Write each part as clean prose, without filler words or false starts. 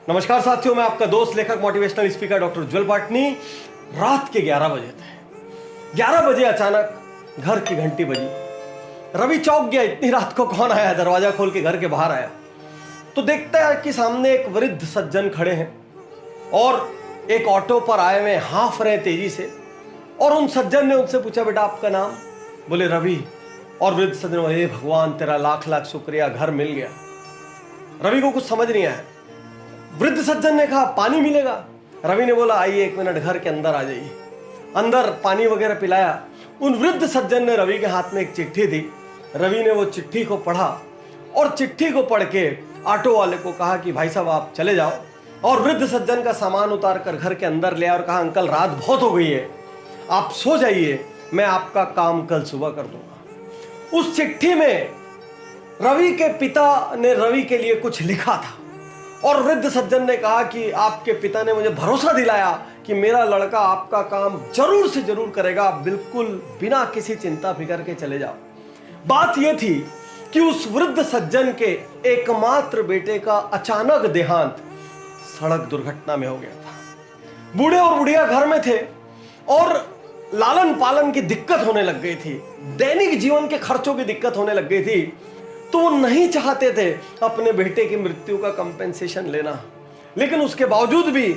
नमस्कार साथियों, मैं आपका दोस्त लेखक मोटिवेशनल स्पीकर डॉक्टर उज्जवल पाटनी। रात के 11 बजे थे। 11 बजे अचानक घर की घंटी बजी। रवि चौंक गया, इतनी रात को कौन आया। दरवाजा खोल के घर के बाहर आया तो देखता है कि सामने एक वृद्ध सज्जन खड़े हैं और एक ऑटो पर आए हुए हाँफ रहे तेजी से। और उन सज्जन ने उनसे पूछा, बेटा आपका नाम? बोले रवि। और वृद्ध सज्जन बोले, हे भगवान तेरा लाख लाख शुक्रिया, घर मिल गया। रवि को कुछ समझ नहीं आया। वृद्ध सज्जन ने कहा, पानी मिलेगा? रवि ने बोला, आइए 1 मिनट घर के अंदर आ जाइए। अंदर पानी वगैरह पिलाया। उन वृद्ध सज्जन ने रवि के हाथ में एक चिट्ठी दी। रवि ने वो चिट्ठी को पढ़ा और चिट्ठी को पढ़ के ऑटो वाले को कहा कि भाई साहब आप चले जाओ। और वृद्ध सज्जन का सामान उतार कर घर के अंदर ले आया और कहा, अंकल रात बहुत हो गई है, आप सो जाइए, मैं आपका काम कल सुबह कर दूंगा। उस चिट्ठी में रवि के पिता ने रवि के लिए कुछ लिखा था और वृद्ध सज्जन ने कहा कि आपके पिता ने मुझे भरोसा दिलाया कि मेरा लड़का आपका काम जरूर से जरूर करेगा, आप बिल्कुल बिना किसी चिंता फिकर के चले जाओ। बात यह थी कि उस वृद्ध सज्जन के एकमात्र बेटे का अचानक देहांत सड़क दुर्घटना में हो गया था। बूढ़े और बुढ़िया घर में थे और लालन पालन की दिक्कत होने लग गई थी, दैनिक जीवन के खर्चों की दिक्कत होने लग गई थी। तो वो नहीं चाहते थे अपने बेटे की मृत्यु का कंपेंसेशन लेना, लेकिन उसके बावजूद भी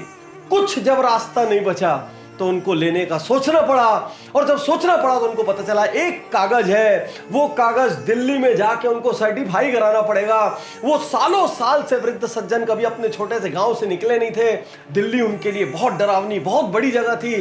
कुछ जब रास्ता नहीं बचा तो उनको लेने का सोचना पड़ा। और जब सोचना पड़ा तो उनको पता चला एक कागज है, वो कागज दिल्ली में जाके उनको सर्टिफाई कराना पड़ेगा। वो सालों साल से वृद्ध सज्जन कभी अपने छोटे से गांव से निकले नहीं थे। दिल्ली उनके लिए बहुत डरावनी, बहुत बड़ी जगह थी।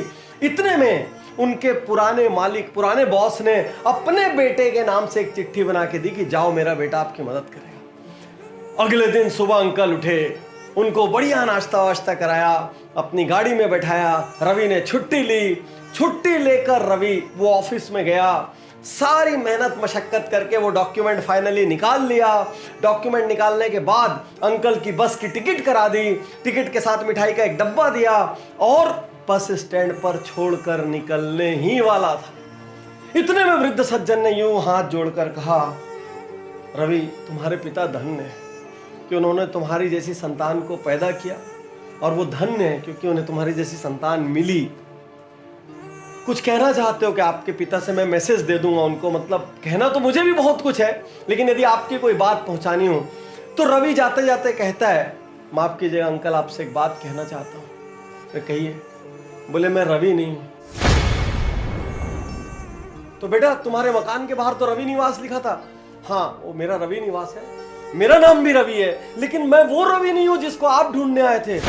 इतने में उनके पुराने मालिक, पुराने बॉस ने अपने बेटे के नाम से एक चिट्ठी बना के दी कि जाओ मेरा बेटा आपकी मदद करेगा। अगले दिन सुबह अंकल उठे, उनको बढ़िया नाश्ता वाश्ता कराया, अपनी गाड़ी में बैठाया। रवि ने छुट्टी ली। छुट्टी लेकर रवि वो ऑफिस में गया। सारी मेहनत मशक्कत करके वो डॉक्यूमेंट फाइनली निकाल लिया। डॉक्यूमेंट निकालने के बाद अंकल की बस की टिकट करा दी। टिकट के साथ मिठाई का एक डब्बा दिया और बस स्टैंड पर छोड़कर निकलने ही वाला था। इतने में वृद्ध सज्जन ने यूं हाथ जोड़कर कहा, रवि तुम्हारे पिता धन्य है कि उन्होंने तुम्हारी जैसी संतान को पैदा किया, और वो धन्य है क्योंकि उन्हें तुम्हारी जैसी संतान मिली। कुछ कहना चाहते हो कि आपके पिता से मैं मैसेज दे दूंगा उनको? मतलब कहना तो मुझे भी बहुत कुछ है, लेकिन यदि आपकी कोई बात पहुंचानी हो तो रवि जाते जाते कहता है, माफ कीजिएगा अंकल, आपसे एक बात कहना चाहता हूं। तो कहिए। बोले मैं रवि नहीं हूं। तो बेटा तुम्हारे मकान के बाहर तो रवि निवास लिखा था। हाँ वो मेरा रवि निवास है, मेरा नाम भी रवि है, लेकिन मैं वो रवि नहीं हूं जिसको आप ढूंढने आए थे।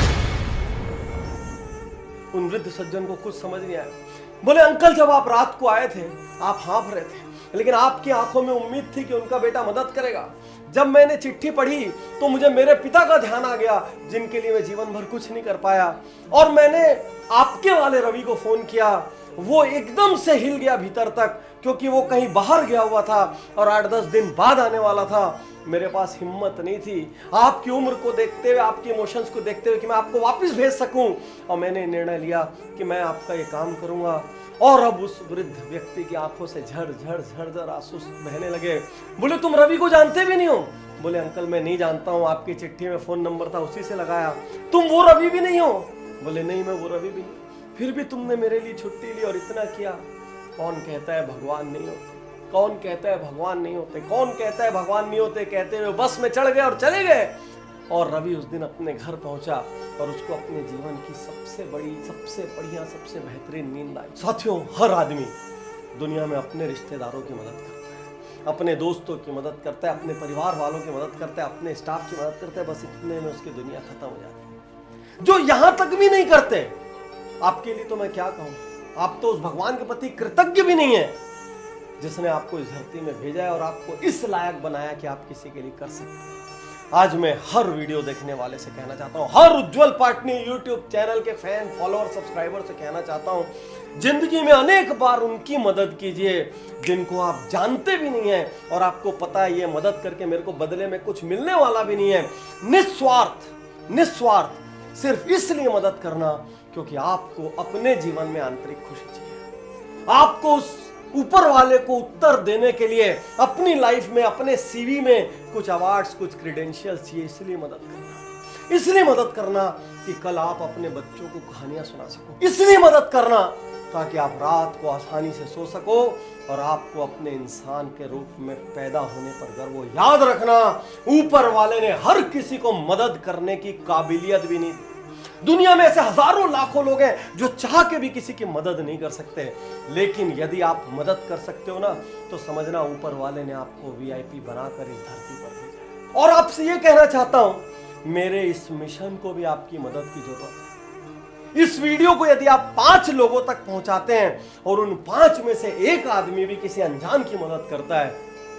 उन वृद्ध सज्जन को कुछ समझ नहीं आया। बोले अंकल जब आप रात को आए थे आप हाँफ रहे थे, लेकिन आपकी आंखों में उम्मीद थी कि उनका बेटा मदद करेगा। जब मैंने चिट्ठी पढ़ी तो मुझे मेरे पिता का ध्यान आ गया, जिनके लिए मैं जीवन भर कुछ नहीं कर पाया। और मैंने आपके वाले रवि को फोन किया। वो एकदम से हिल गया भीतर तक, क्योंकि वो कहीं बाहर गया हुआ था और 8-10 दिन बाद आने वाला था। मेरे पास हिम्मत नहीं थी आपकी उम्र को देखते हुए, आपके इमोशंस को देखते हुए कि मैं आपको वापस भेज सकूं। और मैंने निर्णय लिया कि मैं आपका ये काम करूंगा। और अब उस वृद्ध व्यक्ति की आंखों से झड़ झड़ झड़ झड़ आंसू बहने लगे। बोले तुम रवि को जानते भी नहीं हो? बोले अंकल मैं नहीं जानता हूं, आपकी चिट्ठी में फोन नंबर था उसी से लगाया। तुम वो रवि भी नहीं हो? बोले नहीं मैं वो रवि भी नहीं। फिर भी तुमने मेरे लिए छुट्टी ली और इतना किया। कौन कहता है भगवान नहीं होते? कौन कहता है भगवान नहीं होते? कौन कहता है भगवान नहीं होते? कहते हुए बस में चढ़ गए और चले गए। और रवि उस दिन अपने घर पहुंचा और उसको अपने जीवन की सबसे बड़ी, सबसे बढ़िया, सबसे बेहतरीन नींद आई। साथियों हर आदमी दुनिया में अपने रिश्तेदारों की मदद करता है, अपने दोस्तों की मदद करता है, अपने परिवार वालों की मदद करता है, अपने स्टाफ की मदद करता है। बस इतने में उसकी दुनिया खत्म हो जाती है। जो यहां तक भी नहीं करते, आपके लिए तो मैं क्या कहूं, आप तो उस भगवान के प्रति कृतज्ञ भी नहीं है जिसने आपको इस धरती में भेजा है और आपको इस लायक बनाया कि आप किसी के लिए कर सकते हैं। आज मैं हर वीडियो देखने वाले से कहना चाहता हूं, हर उज्जवल पाटनी यूट्यूब चैनल के फैन, फॉलोअर, सब्सक्राइबर से कहना चाहता हूं, जिंदगी में अनेक बार उनकी मदद कीजिए जिनको आप जानते भी नहीं है और आपको पता है ये मदद करके मेरे को बदले में कुछ मिलने वाला भी नहीं है। निस्वार्थ, निस्वार्थ सिर्फ इसलिए मदद करना क्योंकि आपको अपने जीवन में आंतरिक खुशी चाहिए। आपको उस ऊपर वाले को उत्तर देने के लिए अपनी लाइफ में, अपने सीवी में कुछ अवार्ड्स, कुछ क्रेडेंशियल्स चाहिए, इसलिए मदद करना। इसलिए मदद करना कि कल आप अपने बच्चों को कहानियां सुना सको, इसलिए मदद करना ताकि आप रात को आसानी से सो सको और आपको अपने इंसान के रूप में पैदा होने पर गर्व हो। याद रखना, ऊपर वाले ने हर किसी को मदद करने की काबिलियत भी नहीं दी। दुनिया में ऐसे हजारों लाखों लोग हैं जो चाह के भी किसी की मदद नहीं कर सकते, लेकिन यदि आप मदद कर सकते हो ना, तो समझना ऊपर वाले ने आपको वीआईपी बनाकर इस धरती पर भेजा। और आपसे ये कहना चाहता हूं, मेरे इस मिशन को भी आपकी मदद की जरूरत है। इस वीडियो को यदि आप 5 लोगों तक पहुंचाते हैं और उन 5 में से एक आदमी भी किसी अनजान की मदद करता है,